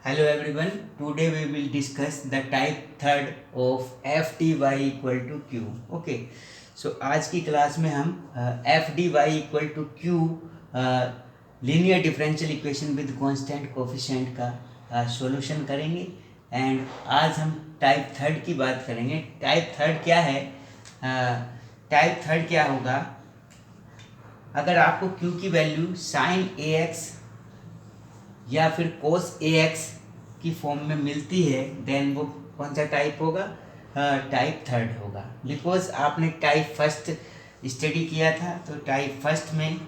Hello everyone, today we will discuss the type third of f dy equal to q. Okay, so आज की class में हम f dy equal to q linear differential equation with constant coefficient का solution करेंगे। And आज हम type third की बात करेंगे। टाइप थर्ड क्या है? टाइप थर्ड क्या होगा? अगर आपको q की वैल्यू साइन ए एक्स या फिर कोस ए एक्स की फॉर्म में मिलती है, देन वो कौन सा टाइप होगा? टाइप थर्ड होगा। बिकॉज आपने टाइप फर्स्ट स्टडी किया था, तो टाइप फर्स्ट में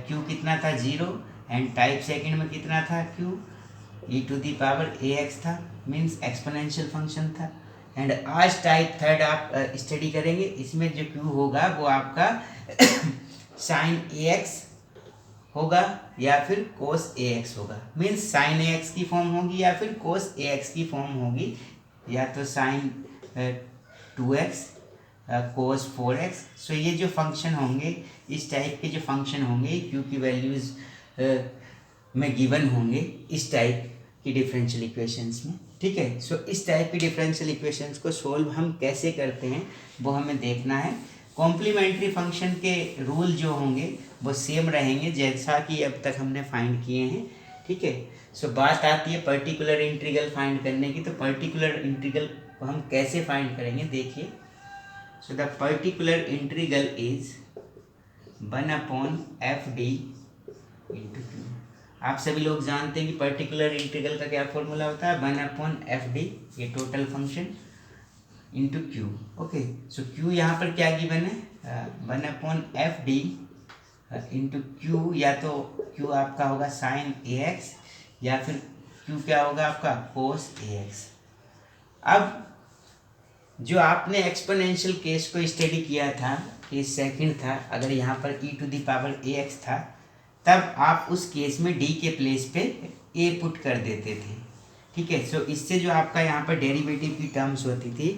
क्यू कितना था? 0। एंड टाइप सेकंड में कितना था? Q e to the power a x था, मीन्स एक्सपोनेंशियल फंक्शन था। एंड आज टाइप थर्ड आप स्टडी करेंगे। इसमें जो क्यू होगा वो आपका साइन ए एक्स होगा या फिर कोस ए एक्स होगा। मीन्स साइन ए एक्स की फॉर्म होगी या फिर कोस ए एक्स की फॉर्म होगी, या तो साइन 2x कोस 4x। सो ये जो फंक्शन होंगे, इस टाइप के जो फंक्शन होंगे क्यू की वैल्यूज़ में गिवन होंगे इस टाइप की डिफरेंशियल इक्वेशंस में। ठीक है, सो इस टाइप की डिफरेंशियल इक्वेशंस को सोल्व हम कैसे करते हैं वो हमें देखना है। कॉम्प्लीमेंट्री फंक्शन के रूल जो होंगे वो सेम रहेंगे जैसा कि अब तक हमने फाइंड किए हैं। ठीक है, सो बात आती है पर्टिकुलर इंटीग्रल फाइंड करने की। तो पर्टिकुलर इंटीग्रल को हम कैसे फाइंड करेंगे, देखिए। So the particular integral is 1/f(d) into Q. आप सभी लोग जानते हैं कि पर्टिकुलर इंटीग्रल का क्या फॉर्मूला होता है? 1/f(d), ये total function, into Q. Okay, so Q यहाँ पर क्या गिवन है? 1/f(d) इंटू क्यू, या तो क्यू आपका होगा साइन ए एक्स या फिर क्यू क्या होगा आपका? कोस ए एक्स। अब जो आपने एक्सपोनेंशियल केस को स्टडी किया था, केस सेकंड था, अगर यहाँ पर e to the power a x था, तब आप उस केस में डी के प्लेस पे ए पुट कर देते थे। ठीक है, सो इससे जो आपका यहाँ पर डेरिवेटिव की टर्म्स होती थी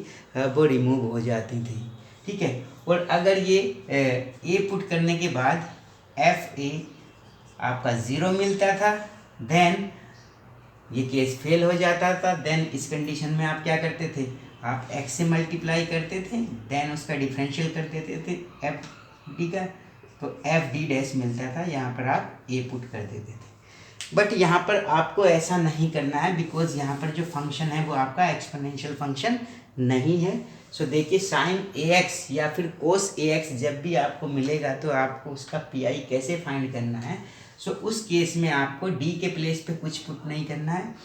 वो रिमूव हो जाती थी। ठीक है, और अगर ये ए पुट करने के बाद एफ ए आपका 0 मिलता था, देन ये केस फेल हो जाता था। देन इस कंडीशन में आप क्या करते थे? आप एक्स से मल्टीप्लाई करते थे, देन उसका डिफरेंशियल कर देते थे एफ डी का, तो एफ डी डैश मिलता था। यहाँ पर आप ए पुट कर देते थे। बट यहाँ पर आपको ऐसा नहीं करना है, बिकॉज यहाँ पर जो फंक्शन है वो आपका एक्सपोनेंशियल फंक्शन नहीं है। सो देखिए, साइन ए एक्स या फिर कोस ए एक्स जब भी आपको मिलेगा तो आपको उसका पी आई कैसे फाइंड करना है? सो उस केस में आपको डी के प्लेस पे कुछ पुट नहीं करना है।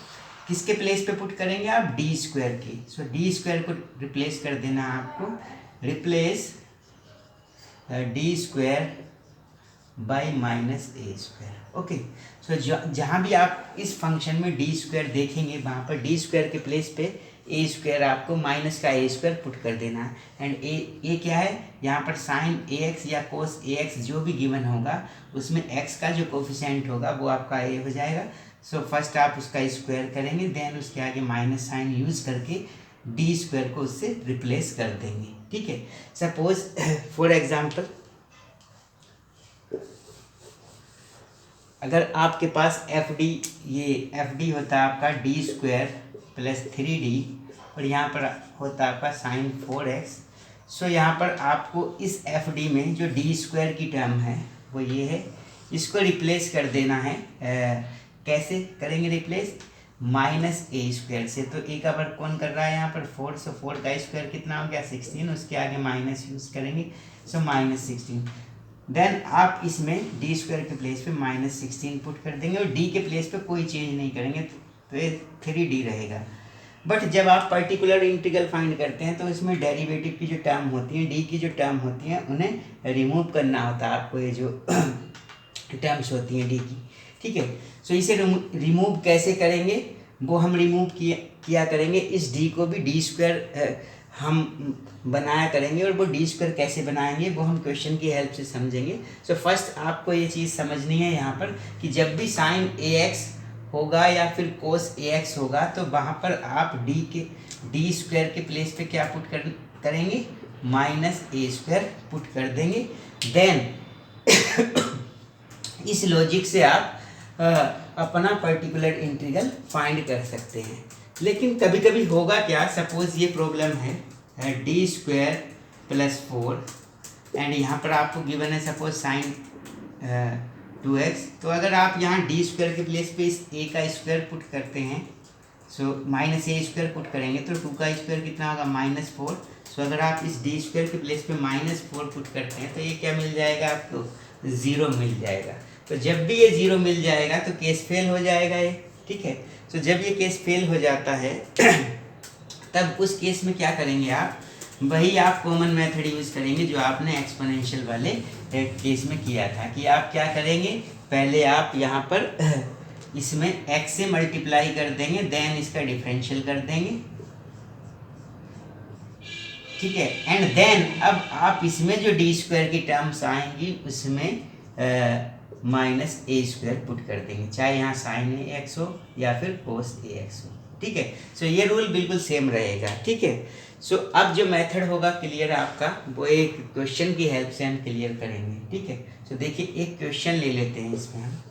किसके प्लेस पे पुट करेंगे आप? डी स्क्वायर के। सो डी स्क्वायर को रिप्लेस कर देना है आपको। Replace d square by minus a square. Okay, so जहाँ भी आप इस फंक्शन में डी स्क्वायर देखेंगे, वहाँ पर डी स्क्वायर के प्लेस पे ए स्क्वायर, आपको माइनस का ए स्क्वायर पुट कर देना है। एंड ए क्या है? यहाँ पर साइन ए एक्स या कोस ए एक्स जो भी गिवन होगा, उसमें एक्स का जो कोफिशिएंट होगा वो आपका ए हो जाएगा। सो फर्स्ट आप उसका स्क्वायर करेंगे, देन उसके आगे माइनस साइन यूज करके डी स्क्वायर को उससे रिप्लेस कर देंगे। ठीक है, सपोज फॉर एग्जाम्पल, अगर आपके पास एफ डी, ये एफ डी होता है आपका डी स्क्वायर प्लस 3d, और यहाँ पर होता है आपका साइन 4x। सो यहाँ पर आपको इस एफ डी में जो डी स्क्वायर की टर्म है वो ये है, इसको रिप्लेस कर देना है। कैसे करेंगे रिप्लेस? माइनस ए स्क्वायर से। तो ए का वर्क कौन कर रहा है यहाँ पर? 4। सो 4 का स्क्वायर कितना हो गया? 16। उसके आगे माइनस यूज करेंगे, सो माइनस 16। देन आप इसमें डी स्क्वायर के प्लेस पे माइनस 16 पुट कर देंगे, और डी के प्लेस पे कोई चेंज नहीं करेंगे, तो ये 3d रहेगा। बट जब आप पर्टिकुलर इंटीग्रल फाइंड करते हैं तो इसमें डेरिवेटिव की जो टर्म होती है, डी की जो टर्म होती है, उन्हें रिमूव करना होता है आपको, ये जो टर्म्स होती हैं डी की। ठीक है, सो इसे रिमूव कैसे करेंगे वो हम रिमूव किया करेंगे। इस डी को भी डी स्क्वायर हम बनाया करेंगे, और वो डी स्क्वायर कैसे बनाएंगे वो हम क्वेश्चन की हेल्प से समझेंगे। सो फर्स्ट आपको ये चीज़ समझनी है यहाँ पर कि जब भी साइन ए एक्स होगा या फिर कोस ए एक्स होगा, तो वहाँ पर आप डी स्क्वायर के प्लेस पे क्या पुट करेंगे? माइनस ए स्क्वायर पुट कर देंगे। देन इस लॉजिक से आप अपना पर्टिकुलर इंटीग्रल फाइंड कर सकते हैं। लेकिन कभी कभी होगा क्या, सपोज ये प्रॉब्लम है डी स्क्वायर प्लस 4 एंड यहाँ पर आपको गिवन है सपोज साइन 2x। तो अगर आप यहाँ डी स्क्वायर के प्लेस पे इस a का स्क्वायर पुट करते हैं, so minus a square put करेंगे तो 2 का स्क्वायर कितना होगा -4। सो अगर आप इस डी स्क्वायर के प्लेस पे -4 पुट करते हैं तो ये क्या मिल जाएगा आपको, 0 मिल जाएगा। तो जब भी ये 0 मिल जाएगा तो केस फेल हो जाएगा ये, ठीक है। तो जब ये केस फेल हो जाता है तब उस केस में क्या करेंगे आप, वही आप कॉमन मेथड यूज़ करेंगे जो आपने एक्सपोनेंशियल वाले केस में किया था। कि आप क्या करेंगे, पहले आप यहाँ पर इसमें x से मल्टीप्लाई कर देंगे, देन इसका डिफरेंशियल कर देंगे, ठीक है। एंड देन अब आप इसमें जो डी स्क्वायर की टर्म्स आएंगी उसमें माइनस ए स्क्वायर पुट कर देंगे, चाहे यहाँ साइन ए एक्स हो या फिर कोस ए एक्स हो, ठीक है। सो ये रूल बिल्कुल सेम रहेगा, ठीक है। सो अब जो मेथड होगा क्लियर आपका, वो एक क्वेश्चन की हेल्प से हम क्लियर करेंगे, ठीक है। सो देखिए एक क्वेश्चन ले लेते हैं इसमें हम।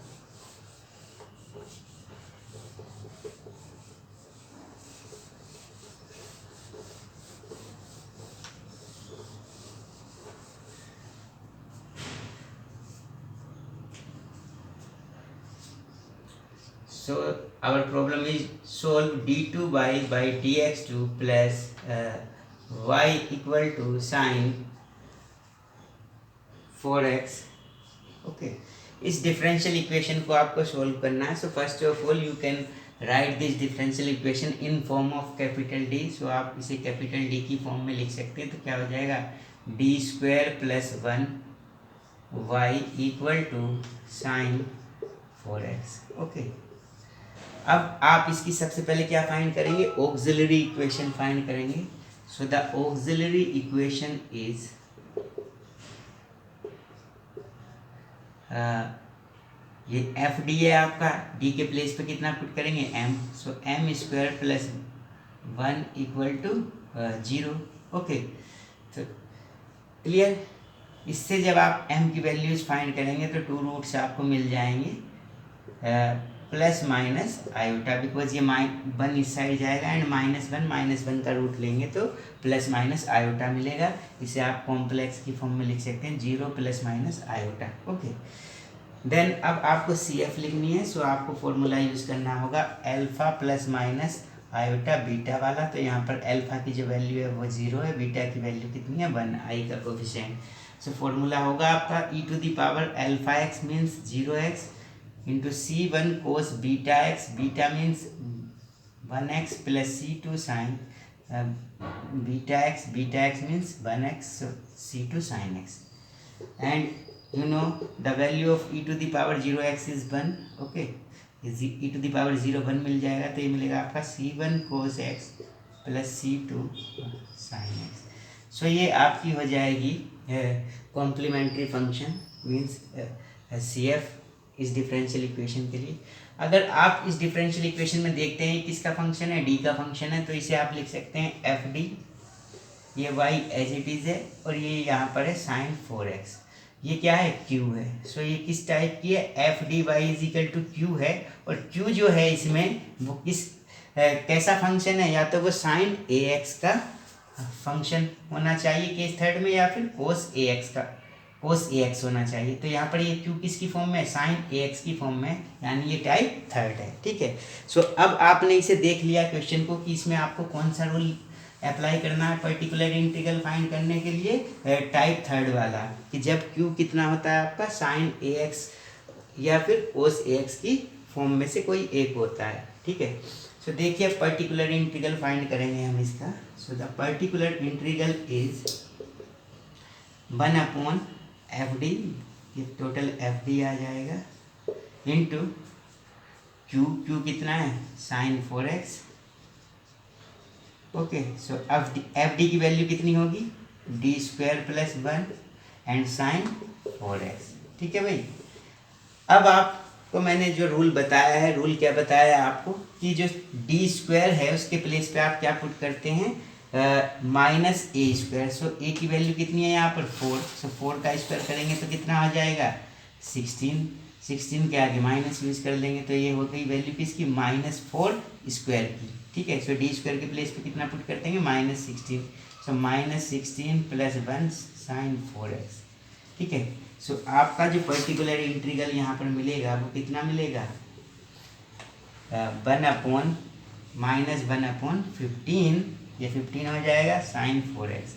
So our problem is solve d2y by dx2 plus y equal to sin 4x। Okay, इस डिफरेंशियल इक्वेशन को आपको सोल्व करना है। So first of all you can write this differential equation in form of capital D. So आप इसे capital D की form में लिख सकते हैं। तो क्या हो जाएगा, D square plus 1 y equal to sine 4x। Okay, अब आप इसकी सबसे पहले क्या फाइंड करेंगे, ऑक्सिलरी इक्वेशन फाइंड करेंगे। So the auxiliary equation is ये एफ डी है आपका, डी के प्लेस पे कितना पुट करेंगे, M. So M square plus 1 equal to 0। Okay, तो क्लियर। इससे जब आप m की वैल्यूज फाइंड करेंगे तो 2 रूट्स आपको मिल जाएंगे, प्लस माइनस आयोटा, बिकॉज ये 1 इस साइड जाएगा एंड -1 का रूट लेंगे तो प्लस माइनस आयोटा मिलेगा। इसे आप कॉम्प्लेक्स की फॉर्म में लिख सकते हैं, 0 plus minus iota. Okay, then अब आपको सी एफ लिखनी है। सो आपको फॉर्मूला यूज़ करना होगा alpha plus minus iota beta वाला। तो यहाँ पर अल्फा की जो वैल्यू है वो 0 है, बीटा की वैल्यू कितनी है 1, आई का कोफिशिएंट। सो फॉर्मूला होगा आपका e⁻ alpha x means 0x into C1 cos beta x, beta means 1x plus C2 sine beta x means 1x, C2 sine x। And you know the value of e⁻0x is 1। Okay, e⁻0 1 मिल जाएगा तो ये मिलेगा आपका C1 cos x plus C2 sine x। So ये आपकी हो जाएगी कॉम्प्लीमेंट्री फंक्शन मीन्स CF इस डिफरेंशियल इक्वेशन के लिए। अगर आप इस डिफरेंशियल इक्वेशन में देखते हैं किसका फंक्शन है, डी का फंक्शन है, तो इसे आप लिख सकते हैं एफ डी। ये y एज इट इज़ है और ये यहाँ पर है साइन 4x। ये क्या है, q है। सो ये किस टाइप की है, F D Y is equal to q है। और q जो है इसमें वो किस कैसा फंक्शन है, या तो वो साइन ax का फंक्शन होना चाहिए केस थर्ड में, या फिर कोस ax का कोस ax होना चाहिए। तो यहाँ पर ये q किसकी फॉर्म में है, साइन ax की फॉर्म में, यानी ये टाइप थर्ड है, ठीक है। सो अब आपने इसे देख लिया क्वेश्चन को कि इसमें आपको कौन सा रूल अप्लाई करना है पर्टिकुलर इंटीग्रल फाइंड करने के लिए, टाइप थर्ड वाला, कि जब q कितना होता है आपका साइन ax या फिर कोस ax की फॉर्म में से कोई एक होता है, ठीक है। सो देखिए पर्टिकुलर इंटीग्रल फाइंड करेंगे हम इसका। So the particular integral is 1 F D, ये टोटल एफ डी आ जाएगा, इंटू क्यू कितना है साइन 4x। ओके, सो अब एफ डी की वैल्यू कितनी होगी, D square plus 1 and sine 4x, ठीक है भाई। अब आपको मैंने जो रूल बताया है, रूल क्या बताया आपको कि जो डी स्क्वायर है उसके प्लेस पे आप क्या पुट करते हैं, माइनस ए स्क्वायर। सो ए की वैल्यू कितनी है यहाँ पर 4। सो 4 का स्क्वायर करेंगे तो कितना आ जाएगा 16। 16 के आगे माइनस यूज कर देंगे तो ये हो गई वैल्यू किसकी, -4 की। ठीक है, सो डी स्क्वायर के प्लेस पे कितना पुट कर देंगे, -16, सो -16 + 1 sin 4x। ठीक है, सो आपका जो पर्टिकुलर इंटीग्रल यहाँ पर मिलेगा वो कितना मिलेगा, 1/-1/15, ये 15 हो जाएगा sin 4x।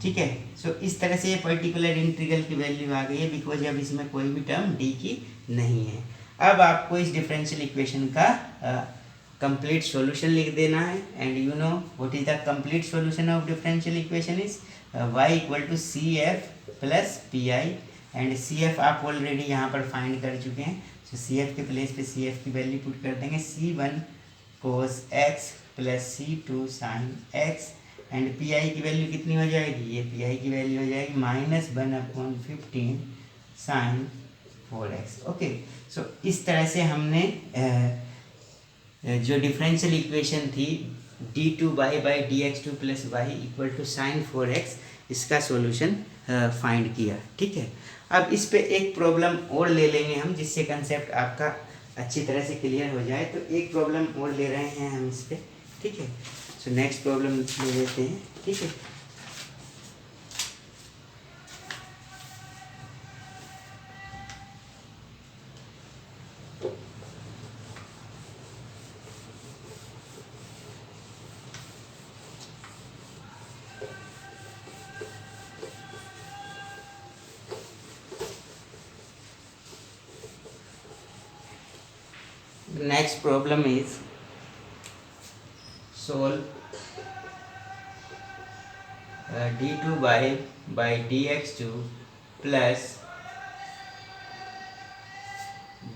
ठीक है, सो इस तरह से ये पर्टिकुलर इंटीग्रल की वैल्यू आ गई है, बिकॉज अब इसमें कोई भी टर्म डी की नहीं है। अब आपको इस डिफरेंशियल इक्वेशन का कंप्लीट सॉल्यूशन लिख देना है, and you know what is the complete solution of differential equation is y = CF + PI, and CF आप ऑलरेडी यहाँ पर फाइंड कर चुके हैं, सो CF के प्लेस पे CF की वैल्यू पुट कर देंगे, C1 cos x + C2 sin x, and PI की वैल्यू कितनी हो जाएगी, ये PI की वैल्यू हो जाएगी -1/15 sin 4x। ओके, सो इस तरह से हमने जो डिफरेंशियल इक्वेशन थी d2y/dx2 + y = sin 4x, इसका सॉल्यूशन फाइंड किया। ठीक है, अब इस पे एक प्रॉब्लम और ले लेंगे हम, जिससे कंसेप्ट आपका अच्छी तरह से क्लियर हो जाए। तो एक प्रॉब्लम और ले रहे हैं हम इस पे। ठीक है, सो नेक्स्ट प्रॉब्लम ले लेते हैं। ठीक है, next problem is solve d2y/dx2 plus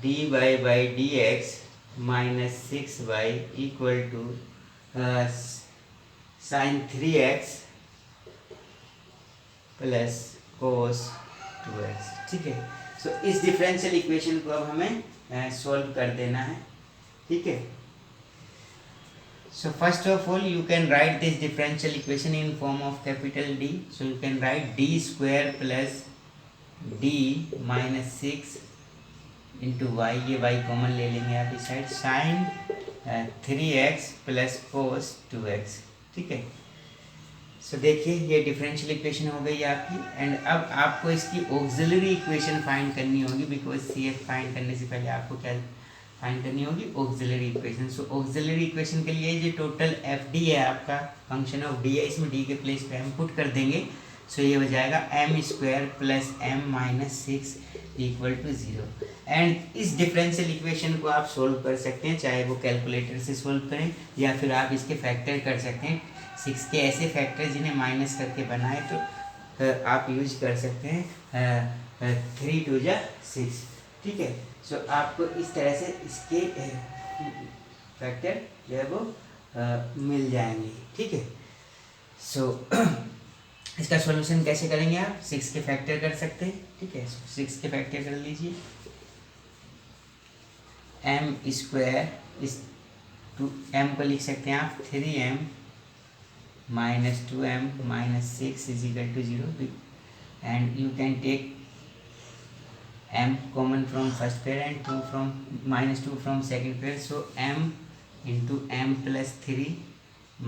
dy/dx minus 6y equal to sin 3x plus cos 2x। ठीक है, सो इस डिफरेंशियल इक्वेशन को अब हमें सॉल्व कर देना है। ठीक है, so first of all you can write this differential equation in form of capital D, so you can write d² plus d minus 6 into y, ये y कॉमन ले लेंगे आप इस side, sin 3x plus cos 2x। ठीक है, सो देखिए ये differential equation हो गई आपकी, एंड अब आपको इसकी ऑक्सिलरी इक्वेशन फाइंड करनी होगी, बिकॉज CF फाइंड करने से पहले आपको क्या फाइंड करनी होगी, ऑक्सिलरी इक्वेशन। सो ऑक्सिलरी इक्वेशन के लिए जो टोटल FD है आपका, फंक्शन ऑफ D है, इसमें D के प्लेस पे हम पुट कर देंगे, सो ये हो जाएगा m² + m - 6 = 0। एंड इस डिफरेंशियल इक्वेशन को आप सोल्व कर सकते हैं, चाहे वो कैलकुलेटर से सोल्व करें या फिर आप इसके फैक्टर कर सकते हैं। 6 के ऐसे फैक्टर जिन्हें माइनस करके बनाए तो आप यूज कर सकते हैं 3 × 2 = 6। ठीक है, सो आपको इस तरह से इसके फैक्टर जो है वो मिल जाएंगे। ठीक है, सो इसका सॉल्यूशन कैसे करेंगे आप, 6 के फैक्टर कर सकते हैं। ठीक है, 6 के फैक्टर कर लीजिए, m² इस m को लिख सकते हैं आप 3m - 2m - 6 = 0, and you can take m common from first pair and -2 from second pair, so m into m plus 3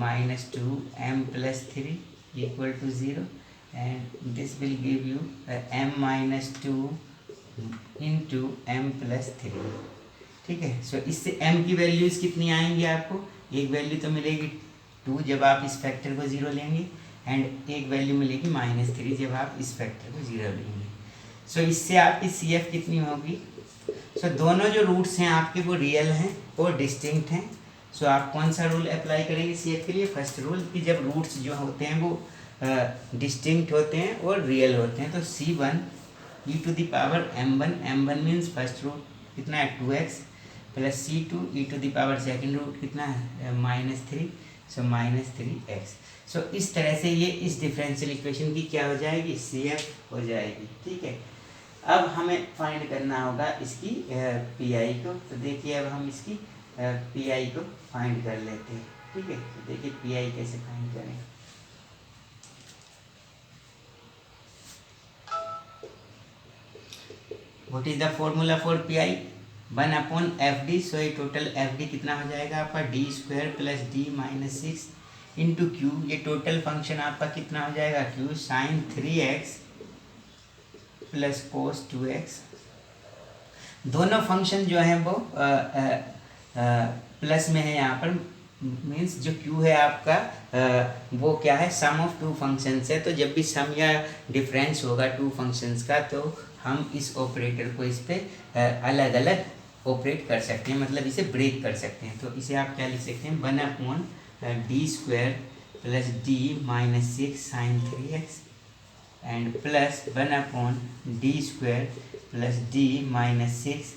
minus 2m plus 3 = 0, and this will give you m minus 2 into m plus 3। ठीक है, सो इससे m की values कितनी आएंगी आपको, एक value तो मिलेगी 2 जब आप इस फैक्टर को 0 लेंगे, एंड एक वैल्यू मिलेगी -3 जब आप इस फैक्टर को 0 लेंगे। सो इससे आपकी CF कितनी होगी, सो दोनों जो रूट्स हैं आपके वो रियल हैं और डिस्टिंक्ट हैं। सो आप कौन सा रूल अप्लाई करेंगे CF के लिए, फर्स्ट रूल, कि जब रूट्स जो होते हैं वो डिस्टिंक्ट होते हैं और रियल होते हैं, तो C1 e⁻m1, m1 means first root कितना है 2x, plus C2 e⁻ second root कितना है -3, सो -3x। सो इस तरह से ये इस डिफरेंशियल इक्वेशन की क्या हो जाएगी, CF हो जाएगी। ठीक है, अब हमें फाइंड करना होगा इसकी PI को, तो देखिए अब हम इसकी PI को फाइंड कर लेते हैं। ठीक है, तो देखिए PI कैसे फाइंड करें। What is the formula for P I, 1/FD। सो ये टोटल एफ डी कितना हो जाएगा आपका, d² plus d minus 6 into Q. ये टोटल फंक्शन आपका कितना हो जाएगा, Q sine 3x plus cos 2x। दोनों फंक्शन जो है वो प्लस में है यहाँ पर, मीन्स जो क्यू है आपका वो क्या है, सम ऑफ टू फंक्शंस है। तो जब भी सम या डिफरेंस होगा टू फंक्शंस का तो हम इस ऑपरेटर को इस पर अलग अलग ऑपरेट कर सकते हैं, मतलब इसे ब्रेक कर सकते हैं। तो इसे आप क्या लिख सकते हैं, 1/d² plus d minus 6 sine 3x and plus 1/d² plus d minus 6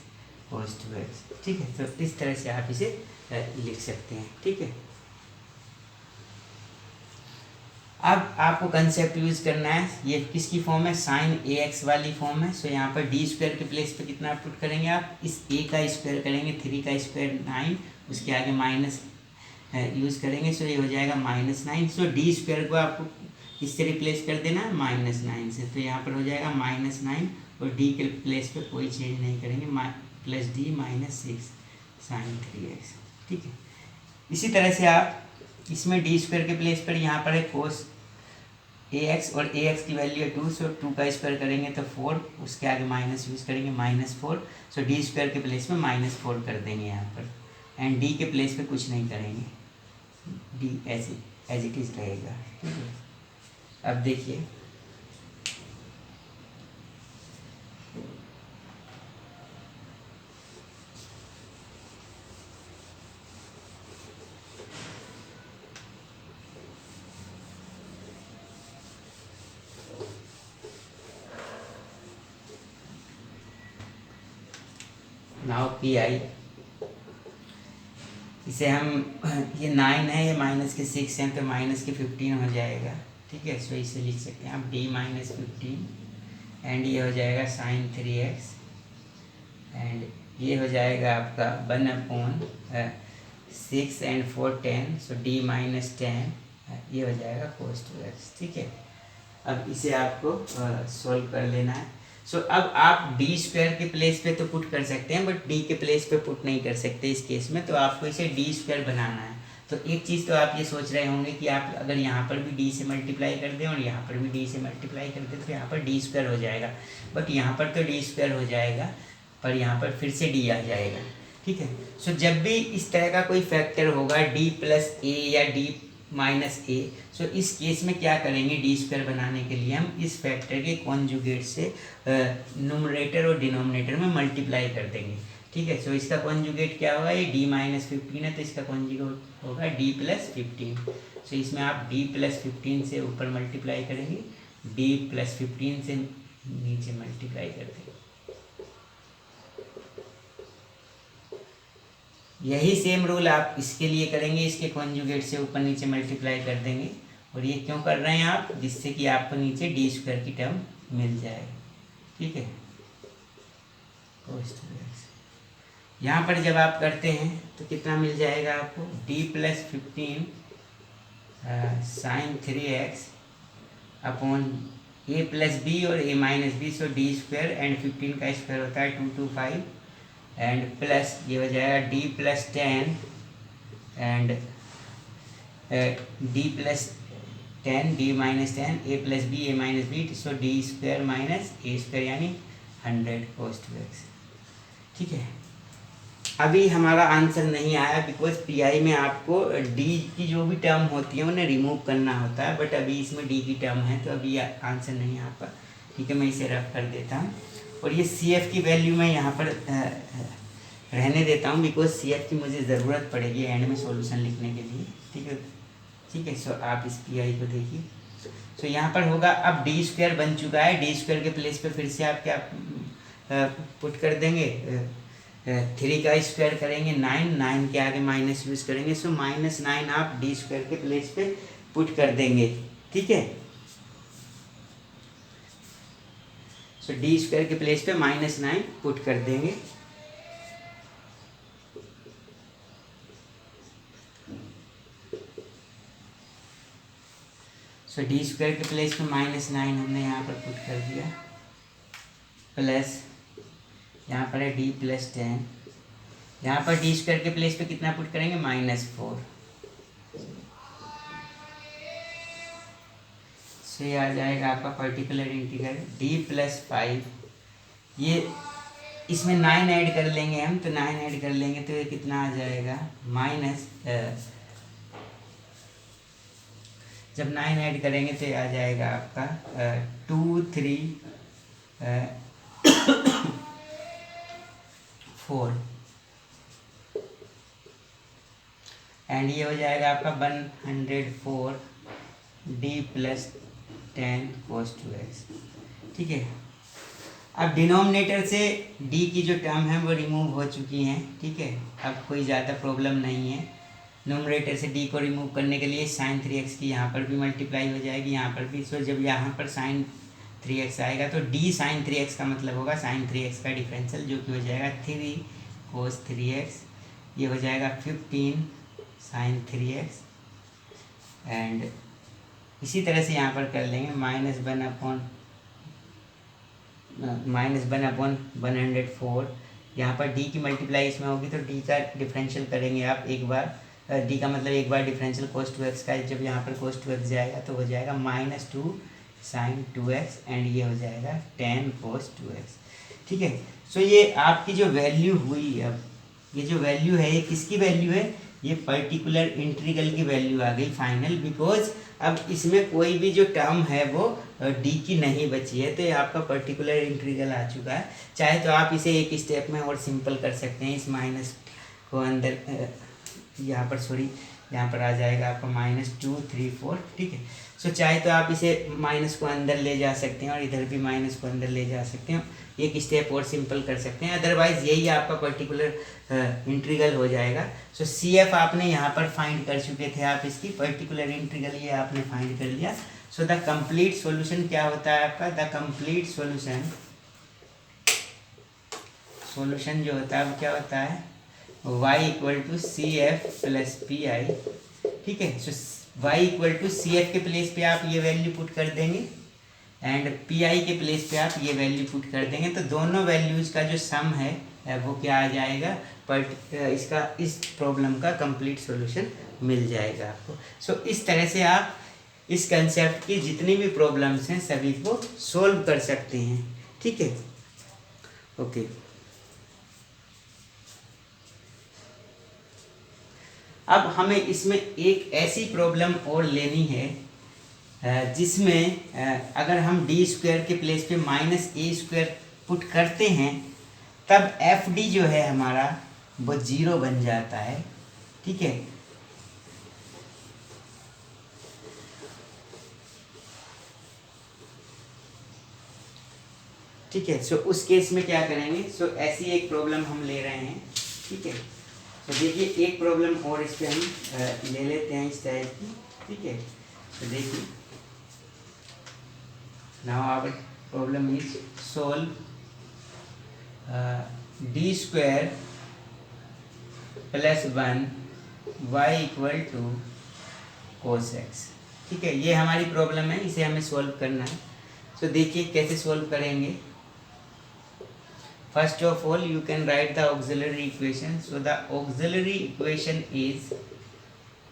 cos 2x। ठीक है, तो इस तरह से आप इसे लिख सकते हैं। ठीक है, अब आपको कंसेप्ट यूज करना है, ये किसकी फॉर्म है, साइन ax वाली फॉर्म है। सो यहाँ पर d² के प्लेस पे कितना पुट करेंगे आप, इस a का स्क्वायर करेंगे, 3 का स्क्वायर 9, उसके आगे माइनस यूज करेंगे। सो ये हो जाएगा -9। सो d² को आपको इससे रिप्लेस कर देना है -9 से, तो यहाँ पर हो जाएगा -9 और d के प्लेस पे कोई चेंज नहीं करेंगे, plus d minus 6 sine 3x। ठीक है, इसी तरह से आप इसमें d² के प्लेस पर यहाँ पर है कोस ax और ax की वैल्यू है 2, सो 2 का स्क्वायर करेंगे तो 4, उसके आगे माइनस यूज करेंगे -4। सो d² के प्लेस में -4 कर देंगे यहाँ पर, एंड d के प्लेस पे कुछ नहीं करेंगे, d एज इट इज रहेगा। ठीक है, अब देखिए नाउ पी आई, इसे हम, ये 9 है, ये माइनस के 6 हैं, तो माइनस के 15 हो जाएगा। ठीक है, सो इसे लिख सकते हैं आप d माइनस 15 एंड ये हो जाएगा साइन 3x एंड ये हो जाएगा आपका 1/6 एंड 4 10, सो d माइनस 10, ये हो जाएगा कोस 2x। ठीक है, अब इसे आपको सॉल्व कर लेना है। सो अब आप d² के प्लेस पे तो पुट कर सकते हैं, बट d के प्लेस पे पुट नहीं कर सकते इस केस में, तो आपको इसे d² बनाना है। तो एक चीज़ तो आप ये सोच रहे होंगे कि आप अगर यहाँ पर भी d से मल्टीप्लाई कर दें और यहाँ पर भी d से मल्टीप्लाई कर दें तो यहाँ पर d² हो जाएगा, बट यहाँ पर तो d² हो जाएगा, पर यहाँ पर फिर से d आ जाएगा। ठीक है, सो जब भी इस तरह का कोई फैक्टर होगा d प्लस a या d माइनस a, सो इस केस में क्या करेंगे, d² बनाने के लिए हम इस फैक्टर के कॉन्जुगेट से न्यूमरेटर और डिनोमिनेटर में मल्टीप्लाई कर देंगे। ठीक है, सो इसका कॉन्जुगेट क्या होगा, ये d माइनस 15 है, तो इसका कॉन्जुगेट होगा d प्लस 15। सो इसमें आप d प्लस 15 से ऊपर मल्टीप्लाई करेंगे, d प्लस 15 से नीचे मल्टीप्लाई कर देंगे। यही सेम रूल आप इसके लिए करेंगे, इसके कॉन्जुगेट से ऊपर नीचे मल्टीप्लाई कर देंगे। और ये क्यों कर रहे हैं आप, जिससे कि आपको नीचे d² की टर्म मिल जाए। ठीक है, यहाँ पर जब आप करते हैं तो कितना मिल जाएगा आपको, d plus 15 sine 3x upon a plus B और a minus B, so d² and 15 का स्क्वायर होता है 225 एंड प्लस ये हो जाएगा d plus 10 and d plus 10 d minus 10 a plus B a minus B, so d² minus a² यानी 100 कोस 2x। ठीक है, अभी हमारा आंसर नहीं आया बिकॉज पीआई में आपको d की जो भी टर्म होती है उन्हें रिमूव करना होता है, बट अभी इसमें d की टर्म है तो अभी आंसर नहीं आ पा। ठीक है, मैं इसे रफ कर देता हूँ और ये CF की वैल्यू मैं यहाँ पर रहने देता हूँ बिकॉज CF की मुझे ज़रूरत पड़ेगी एंड में सॉल्यूशन लिखने के लिए। ठीक है, ठीक है, सो आप इस पीआई को देखिए। सो यहाँ पर होगा, अब d² बन चुका है, d² के प्लेस पे फिर से आप क्या पुट कर देंगे, 3 का स्क्वायर करेंगे 9 के आगे माइनस यूज करेंगे, सो -9 आप d² के प्लेस पे पुट कर देंगे। ठीक है, सो d² के प्लेस पे -9 पुट कर देंगे। सो d² के प्लेस पे -9 हमने यहाँ पर पुट कर दिया, प्लस यहाँ पर है डी प्लस 10, यहाँ पर डी स्क्वायर के प्लेस पे कितना पुट करेंगे, -4। सो ये आ जाएगा आपका पर्टिकुलर इंटीग्रल डी प्लस 5, ये इसमें 9 ऐड कर लेंगे हम, तो 9 ऐड कर लेंगे तो ये कितना आ जाएगा, माइनस, जब 9 ऐड करेंगे तो ये आ जाएगा आपका 2 3 4 एंड ये हो जाएगा आपका 104 डी प्लस 10 cos 2x। ठीक है, अब डिनोमिनेटर से d की जो टर्म है वो रिमूव हो चुकी हैं। ठीक है, अब कोई ज़्यादा प्रॉब्लम नहीं है। नोमरेटर से d को रिमूव करने के लिए sin 3x की यहाँ पर भी मल्टीप्लाई हो जाएगी, यहाँ पर भी। सो जब यहाँ पर sin 3x आएगा तो d sin 3x का मतलब होगा sin 3x का डिफरेंशियल, जो कि हो जाएगा 3 cos 3x, ये हो जाएगा 15 sin 3x। एंड इसी तरह से यहाँ पर कर लेंगे -1/104। यहाँ पर d की मल्टीप्लाई इसमें होगी तो d का डिफरेंशियल करेंगे आप एक बार, d का मतलब एक बार डिफरेंशियल cos 2x का, जब यहाँ पर cos 2x जाएगा तो हो जाएगा -2 sin 2x एंड ये हो जाएगा 10 cos 2x। ठीक है, सो ये आपकी जो वैल्यू हुई, अब ये जो वैल्यू है ये किसकी वैल्यू है, ये पर्टिकुलर इंटीग्रल की वैल्यू आ गई फाइनल, बिकॉज अब इसमें कोई भी जो टर्म है वो d की नहीं बची है, तो ये आपका पर्टिकुलर इंटीग्रल आ चुका है। चाहे तो आप इसे एक स्टेप में और सिंपल कर सकते हैं, इस माइनस को अंदर यहाँ पर आ जाएगा आपका -2 3 4। ठीक है, सो चाहे तो आप इसे माइनस को अंदर ले जा सकते हैं और इधर भी माइनस को अंदर ले जा सकते हैं, एक स्टेप और सिंपल कर सकते हैं, अदरवाइज यही आपका पर्टिकुलर इंटीग्रल हो जाएगा। सो CF आपने यहाँ पर फाइंड कर चुके थे, आप इसकी पर्टिकुलर इंटीग्रल ये आपने फाइंड कर लिया। सो द कंप्लीट सॉल्यूशन क्या होता है आपका, द कंप्लीट सॉल्यूशन जो होता है वो क्या होता है, y = CF + PI। ठीक है, सो y = CF के प्लेस पे आप ये वैल्यू पुट कर देंगे एंड PI के प्लेस पे आप ये वैल्यू पुट कर देंगे, तो दोनों वैल्यूज़ का जो सम है वो क्या आ जाएगा, इस प्रॉब्लम का कंप्लीट सॉल्यूशन मिल जाएगा आपको। सो इस तरह से आप इस कंसेप्ट की जितनी भी प्रॉब्लम्स हैं सभी को सोल्व कर सकते हैं। ठीक है, ओके। अब हमें इसमें एक ऐसी प्रॉब्लम और लेनी है जिसमें अगर हम d² के प्लेस पे -a² पुट करते हैं तब FD जो है हमारा वो 0 बन जाता है। ठीक है, ठीक है, सो उस केस में क्या करेंगे, सो ऐसी एक प्रॉब्लम हम ले रहे हैं। ठीक है, तो देखिए एक प्रॉब्लम और इस पर हम ले लेते हैं इस टाइप की। ठीक है, तो देखिए now our problem is solve d² + 1 y = cos x। ठीक है, ये हमारी प्रॉब्लम है, इसे हमें सोल्व करना है। तो देखिए कैसे सोल्व करेंगे। First of all, you can write the auxiliary equation. So the auxiliary equation is,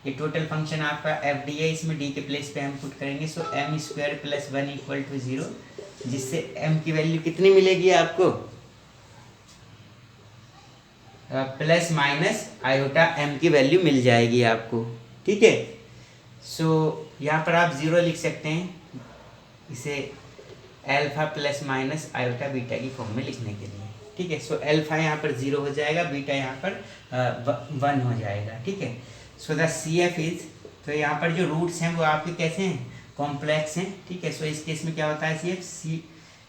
ये टोटल फंक्शन आपका FD है, इसमें d के प्लेस पे m पुट करेंगे। सो m² + 1 = 0, जिससे m की वैल्यू कितनी मिलेगी आपको, प्लस माइनस आयोटा m की वैल्यू मिल जाएगी आपको। ठीक है, सो यहाँ पर आप 0 लिख सकते हैं, इसे alpha plus minus iota beta की फॉर्म में लिखने के लिए। ठीक है, सो अल्फा यहाँ पर 0 हो जाएगा, बीटा यहाँ पर 1 हो जाएगा। ठीक है, सो द CF इज, तो यहाँ पर जो रूट्स हैं वो आपके कैसे हैं, कॉम्प्लेक्स हैं। ठीक है, सो इस केस में क्या होता है, CF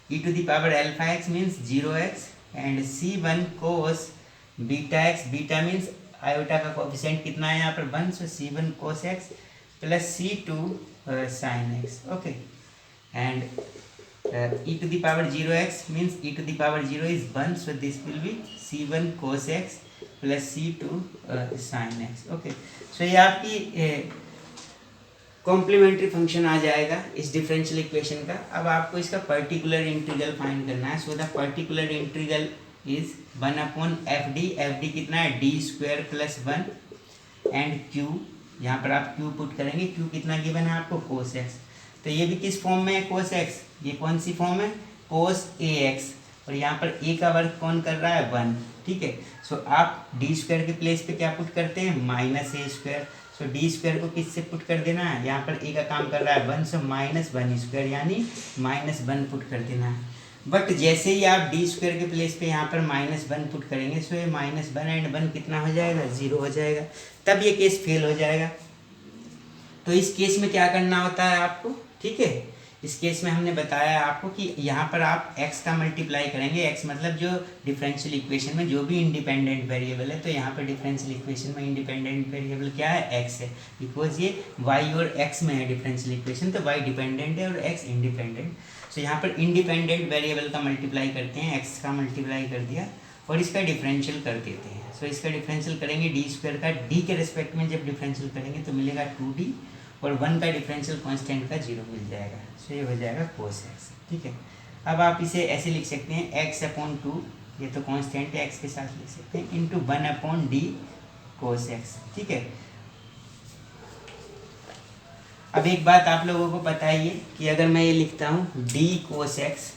e⁴ αx means 0x and C1 cos βx, beta means iota का कोफिशिएंट कितना है यहाँ पर 1, सो C1 cos x + C2 sin x। Okay, and e⁴0x means e⁴0 is 1, so this will be C1 cos x + C2 sin x। Okay, सो ये आपकी complementary function आ जाएगा इस differential equation का। अब आपको इसका पर्टिकुलर इंटीग्रल फाइंड करना है। So the particular integral is 1/FD। FD कितना है, d² + 1 एंड Q, यहाँ पर आप Q पुट करेंगे, Q कितना गिवन है आपको, cos x। तो ये भी किस फॉर्म में है, cos x, ये कौन सी फॉर्म है, cos ax, और यहाँ पर a का वर्ग कौन कर रहा है, 1, ठीक है। सो आप d² के प्लेस पे क्या पुट करते हैं, -a²। सो d² को किससे पुट कर देना है, यहाँ पर a का काम कर रहा है 1, सो -1² यानी -1 पुट कर देना है। बट जैसे ही आप d² के प्लेस पे यहाँ पर -1 पुट करेंगे, सो ये -1 एंड 1 कितना हो जाएगा, 0 हो जाएगा, तब ये केस फेल हो जाएगा। तो इस केस में क्या करना होता है आपको, ठीक है। इस केस में हमने बताया आपको कि यहाँ पर आप x का मल्टीप्लाई करेंगे, x मतलब जो डिफरेंशियल इक्वेशन में जो भी इंडिपेंडेंट वेरिएबल है, तो यहाँ पर डिफरेंशियल इक्वेशन में इंडिपेंडेंट वेरिएबल क्या है, x है, बिकॉज ये y और x में है डिफरेंशियल इक्वेशन, तो y डिपेंडेंट है और x इंडिपेंडेंट। सो यहाँ पर इंडिपेंडेंट वेरिएबल का मल्टीप्लाई करते हैं, x का मल्टीप्लाई कर दिया और इसका डिफरेंशियल कर देते हैं। सो इसका डिफरेंशियल करेंगे d² का, d के रिस्पेक्ट में जब डिफरेंशियल करेंगे तो मिलेगा 2d, और 1 का डिफरेंशियल कांस्टेंट का 0 मिल जाएगा। सो ये हो जाएगा cos x, ठीक है। अब आप इसे ऐसे लिख सकते हैं, x/2, ये तो कांस्टेंट है, x के साथ लिख सकते हैं, इंटू 1/d cos x, ठीक है। अब एक बात आप लोगों को पता ही है कि अगर मैं ये लिखता हूँ d cos x,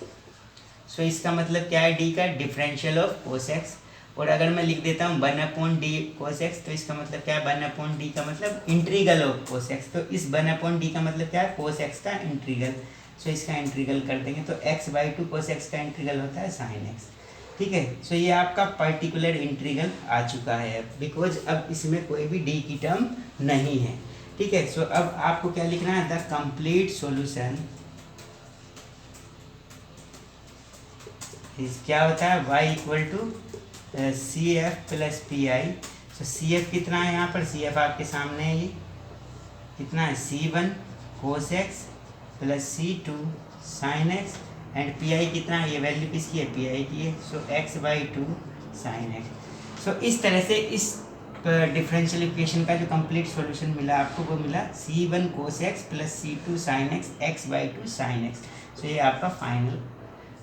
सो इसका मतलब क्या है, d का डिफरेंशियल ऑफ cos x, और अगर मैं लिख देता हूँ 1/d cos x, तो इसका मतलब क्या है, 1/d का मतलब इंटीग्रल ऑफ cos x, तो इस 1/d का मतलब क्या है, cos x का इंटीग्रल। सो इसका इंटीग्रल कर देंगे तो x/2 cos x का इंटीग्रल होता है sin x, ठीक है। सो ये आपका पर्टिकुलर इंटीग्रल आ चुका है, बिकॉज अब इसमें कोई भी d की टर्म नहीं है, ठीक है। सो अब आपको क्या लिखना है, द कंप्लीट सॉल्यूशन क्या होता है, y = CF + PI। सो CF कितना है, यहाँ पर CF आपके सामने है, ये कितना है, C1 cos x + C2 sin x, and PI कितना है, ये वैल्यू किसकी है, PI की है। सो x/2 sin x। सो इस तरह से इस डिफरेंशियल इक्वेशन का जो कंप्लीट सॉल्यूशन मिला आपको, वो मिला C1 cos x + C2 sin x, x/2 sin x। So ये आपका फाइनल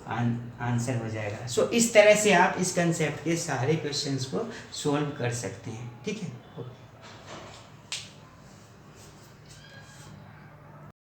आंसर हो जाएगा। सो इस तरह से आप इस कंसेप्ट के सारे क्वेश्चंस को सॉल्व कर सकते हैं, ठीक है।